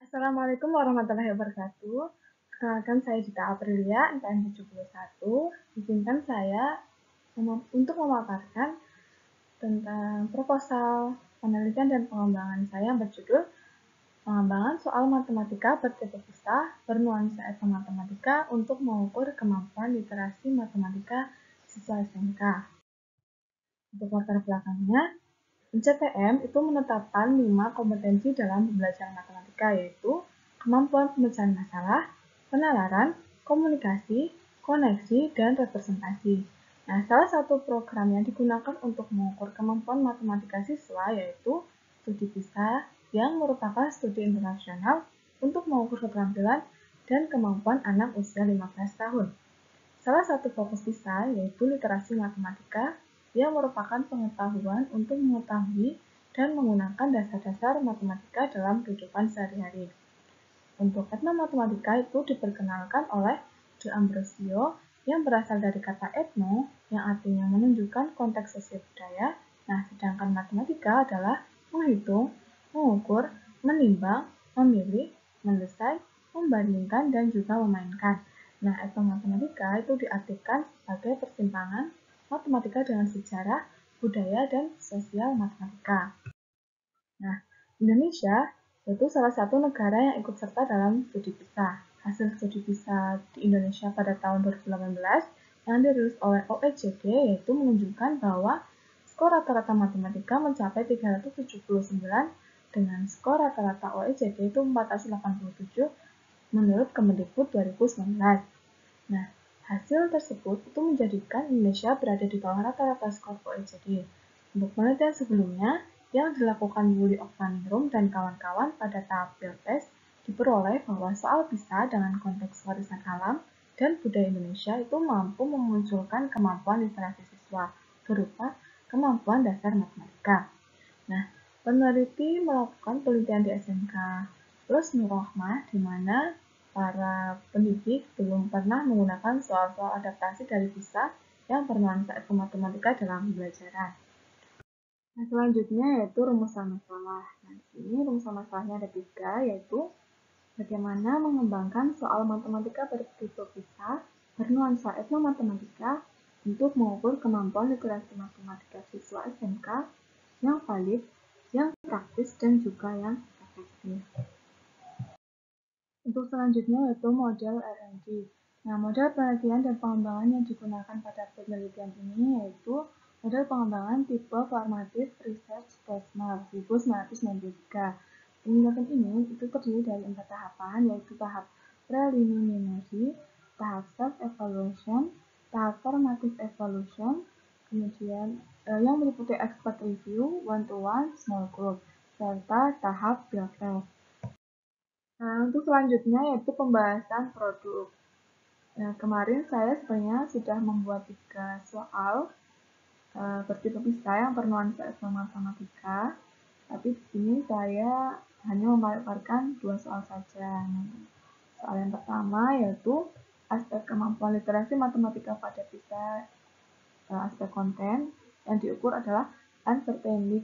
Assalamualaikum warahmatullahi wabarakatuh. Perkenalkan saya Dita Aprilia, NPM 71. Izinkan saya untuk memaparkan tentang proposal penelitian dan pengembangan saya yang berjudul Pengembangan Soal Matematika Bertipe Pisah Bernuansa Matematika untuk mengukur kemampuan literasi matematika siswa SMK. Untuk latar belakangnya, NCTM itu menetapkan 5 kompetensi dalam pembelajaran matematika, yaitu kemampuan pemecahan masalah, penalaran, komunikasi, koneksi, dan representasi. Nah, salah satu program yang digunakan untuk mengukur kemampuan matematika siswa yaitu studi PISA yang merupakan studi internasional untuk mengukur keterampilan dan kemampuan anak usia 15 tahun. Salah satu fokus PISA yaitu literasi matematika yang merupakan pengetahuan untuk mengetahui dan menggunakan dasar-dasar matematika dalam kehidupan sehari-hari. Untuk etnomatematika itu diperkenalkan oleh D'Ambrosio yang berasal dari kata etno yang artinya menunjukkan konteks sosial budaya. Nah, sedangkan matematika adalah menghitung, mengukur, menimbang, memilih, mendesain, membandingkan, dan juga memainkan. Nah, etnomatematika itu diartikan sebagai persimpangan matematika dengan sejarah, budaya, dan sosial matematika. Nah, Indonesia yaitu salah satu negara yang ikut serta dalam studi PISA. Hasil studi PISA di Indonesia pada tahun 2018 yang dirilis oleh OECD yaitu menunjukkan bahwa skor rata-rata matematika mencapai 379 dengan skor rata-rata OECD itu 487 menurut Kemendikbud 2019. Nah, hasil tersebut itu menjadikan Indonesia berada di bawah rata-rata skor OECD. Untuk penelitian sebelumnya, yang dilakukan Willy Oktaningrum dan kawan-kawan pada tahap Pilpres diperoleh bahwa soal PISA dengan konteks warisan alam dan budaya Indonesia itu mampu memunculkan kemampuan literasi siswa berupa kemampuan dasar matematika. Nah, peneliti melakukan penelitian di SMK Plus Nur Rahmah di mana para pendidik belum pernah menggunakan soal-soal adaptasi dari PISA yang bernuansa matematika dalam pembelajaran. Nah, selanjutnya yaitu rumusan masalah. Nah, di sini rumusan masalahnya ada 3, yaitu bagaimana mengembangkan soal matematika bertipe PISA bernuansa etnomatematika untuk mengukur kemampuan literasi matematika siswa SMK yang valid, yang praktis, dan juga yang efektif. Untuk selanjutnya yaitu model R&D. Nah, model penelitian dan pengembangan yang digunakan pada penelitian ini yaitu model pengembangan tipe Formative Research Benchmark 1993. Penelitian ini itu terdiri dari 4 tahapan, yaitu tahap preliminary, tahap self-evaluation, tahap formative evaluation, kemudian yang meliputi expert review, one-to-one, small group, serta tahap field test. Nah, untuk selanjutnya yaitu pembahasan produk. Nah, kemarin saya sebenarnya sudah membuat 3 soal bertipe PISA yang bernuansa matematika, tapi di sini saya hanya memaparkan 2 soal saja. Soal yang pertama yaitu aspek kemampuan literasi matematika pada PISA, aspek konten yang diukur adalah uncertainty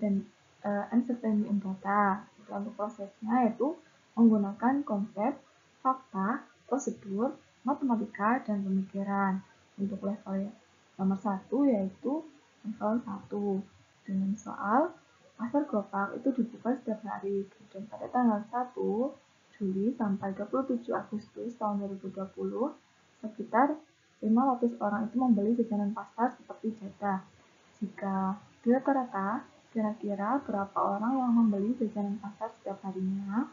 in data. Untuk prosesnya yaitu menggunakan konsep, fakta, prosedur, matematika, dan pemikiran. Untuk level nomor 1 yaitu level 1 dengan soal pasar gerobak itu dibuka setiap hari. Dan pada tanggal 1 Juli sampai 27 Agustus tahun 2020 sekitar 500 orang itu membeli jajanan pasar seperti jadah. Jika di rata-rata kira-kira berapa orang yang membeli jajanan pasar setiap harinya?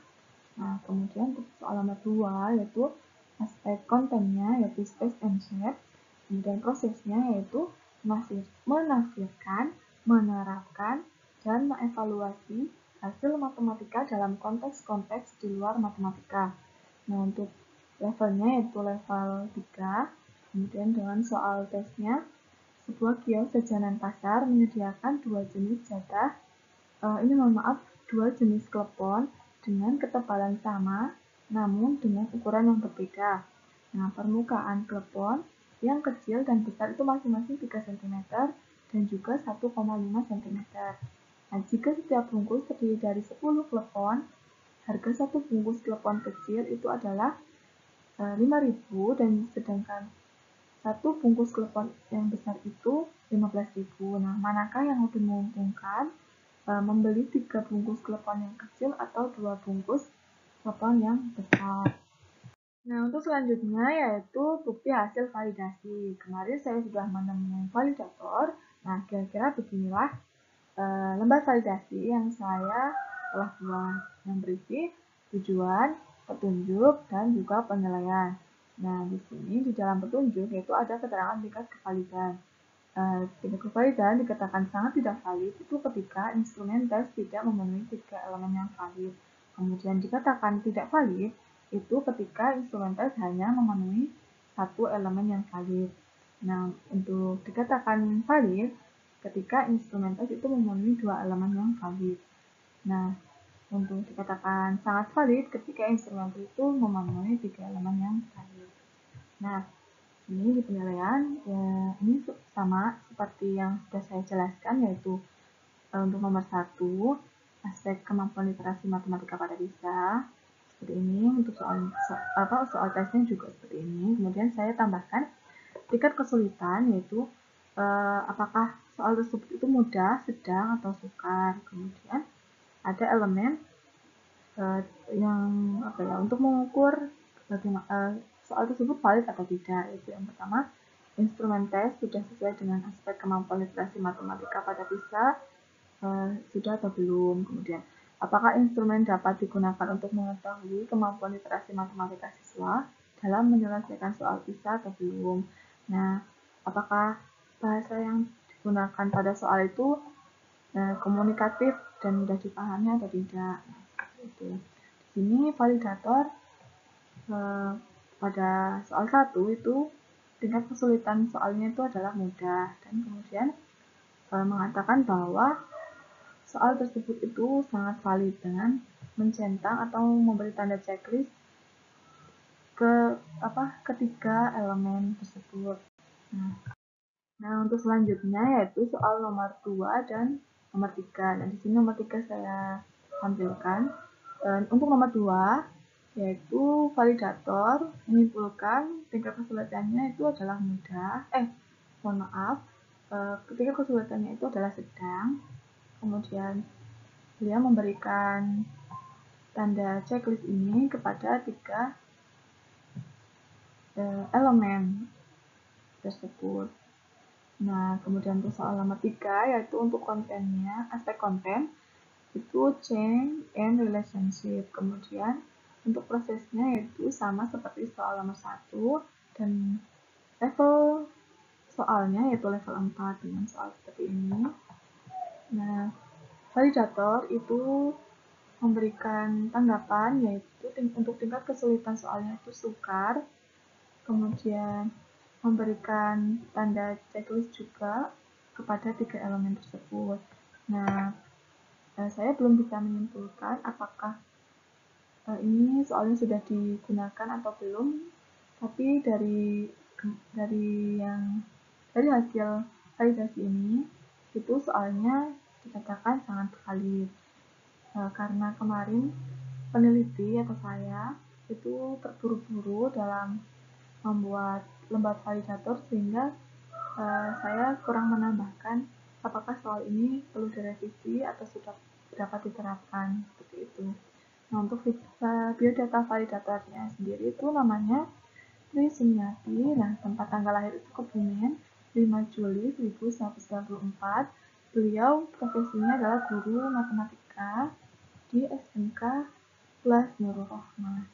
Nah, kemudian untuk soal nomor 2 yaitu aspek kontennya yaitu space and shape, kemudian prosesnya yaitu menafsirkan, menerapkan, dan mengevaluasi hasil matematika dalam konteks-konteks di luar matematika. Nah, untuk levelnya yaitu level 3, kemudian dengan soal tesnya, sebuah kios jajanan pasar menyediakan 2 jenis jadah, dua jenis klepon dengan ketebalan sama, namun dengan ukuran yang berbeda. Nah, permukaan klepon yang kecil dan besar itu masing-masing 3 cm dan juga 1,5 cm. Nah, jika setiap bungkus terdiri dari 10 klepon, harga satu bungkus klepon kecil itu adalah 5.000 dan sedangkan satu bungkus klepon yang besar itu 15.000. Nah, manakah yang lebih menguntungkan? Membeli 3 bungkus klepon yang kecil atau 2 bungkus klepon yang besar. Nah, untuk selanjutnya yaitu bukti hasil validasi. Kemarin saya sudah menemui validator. Nah, kira-kira beginilah lembar validasi yang saya telah buat, yang berisi tujuan, petunjuk, dan juga penilaian. Nah, di sini di dalam petunjuk yaitu ada keterangan tingkat kevalidan. Tingkat kevalidan dikatakan sangat tidak valid itu ketika instrumen tes tidak memenuhi 3 elemen yang valid. Kemudian dikatakan tidak valid itu ketika instrumen tes hanya memenuhi 1 elemen yang valid. Nah, untuk dikatakan valid ketika instrumen tes itu memenuhi 2 elemen yang valid. Nah, untuk dikatakan sangat valid ketika instrumen tes itu memenuhi 3 elemen yang valid. Nah, ini di penilaian ya, ini sama seperti yang sudah saya jelaskan, yaitu untuk nomor 1 aspek kemampuan literasi matematika pada bisa seperti ini. Untuk soal tesnya juga seperti ini. Kemudian saya tambahkan tingkat kesulitan, yaitu apakah soal tersebut itu mudah, sedang, atau sukar. Kemudian ada elemen yang untuk mengukur bagaimana soal tersebut valid atau tidak. Itu yang pertama, instrumen tes sudah sesuai dengan aspek kemampuan literasi matematika pada PISA, sudah atau belum. Kemudian, apakah instrumen dapat digunakan untuk mengetahui kemampuan literasi matematika siswa dalam menyelesaikan soal PISA atau belum. Nah, apakah bahasa yang digunakan pada soal itu komunikatif dan mudah dipahami atau tidak. Nah, seperti itu. Di sini validator pada soal 1 itu tingkat kesulitan soalnya itu adalah mudah, dan kemudian mengatakan bahwa soal tersebut itu sangat valid dengan mencentang atau memberi tanda checklist ke ketiga elemen tersebut. Nah, untuk selanjutnya yaitu soal nomor 2 dan nomor 3. Nah, di sini nomor 3 saya tampilkan. Untuk nomor 2 yaitu validator menyimpulkan tingkat kesulitannya itu adalah mudah. Ketika kesulitannya itu adalah sedang. Kemudian dia memberikan tanda checklist ini kepada 3 elemen tersebut. Nah, kemudian untuk soal nomor 3 yaitu untuk kontennya, aspek konten itu change and relationship. Kemudian untuk prosesnya yaitu sama seperti soal nomor 1 dan level soalnya yaitu level 4 dengan soal seperti ini. Nah, validator itu memberikan tanggapan yaitu untuk tingkat kesulitan soalnya itu sukar. Kemudian memberikan tanda checklist juga kepada 3 elemen tersebut. Nah, saya belum bisa menyimpulkan apakah ini soalnya sudah digunakan atau belum, tapi dari hasil validasi ini itu soalnya dikatakan sangat valid. Karena kemarin peneliti atau saya itu terburu-buru dalam membuat lembar validator sehingga saya kurang menambahkan apakah soal ini perlu direvisi atau sudah dapat diterapkan seperti itu. Nah, untuk biodata validatornya sendiri itu namanya Tri Sumiati. Nah, tempat tanggal lahir itu Kebumen 5 Juli 1994. Beliau profesinya adalah guru matematika di SMK Kelas Nurul Rohmah.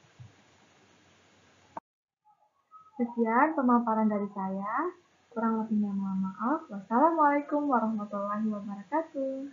Sekian pemaparan dari saya. Kurang lebihnya mohon maaf. Wassalamualaikum warahmatullahi wabarakatuh.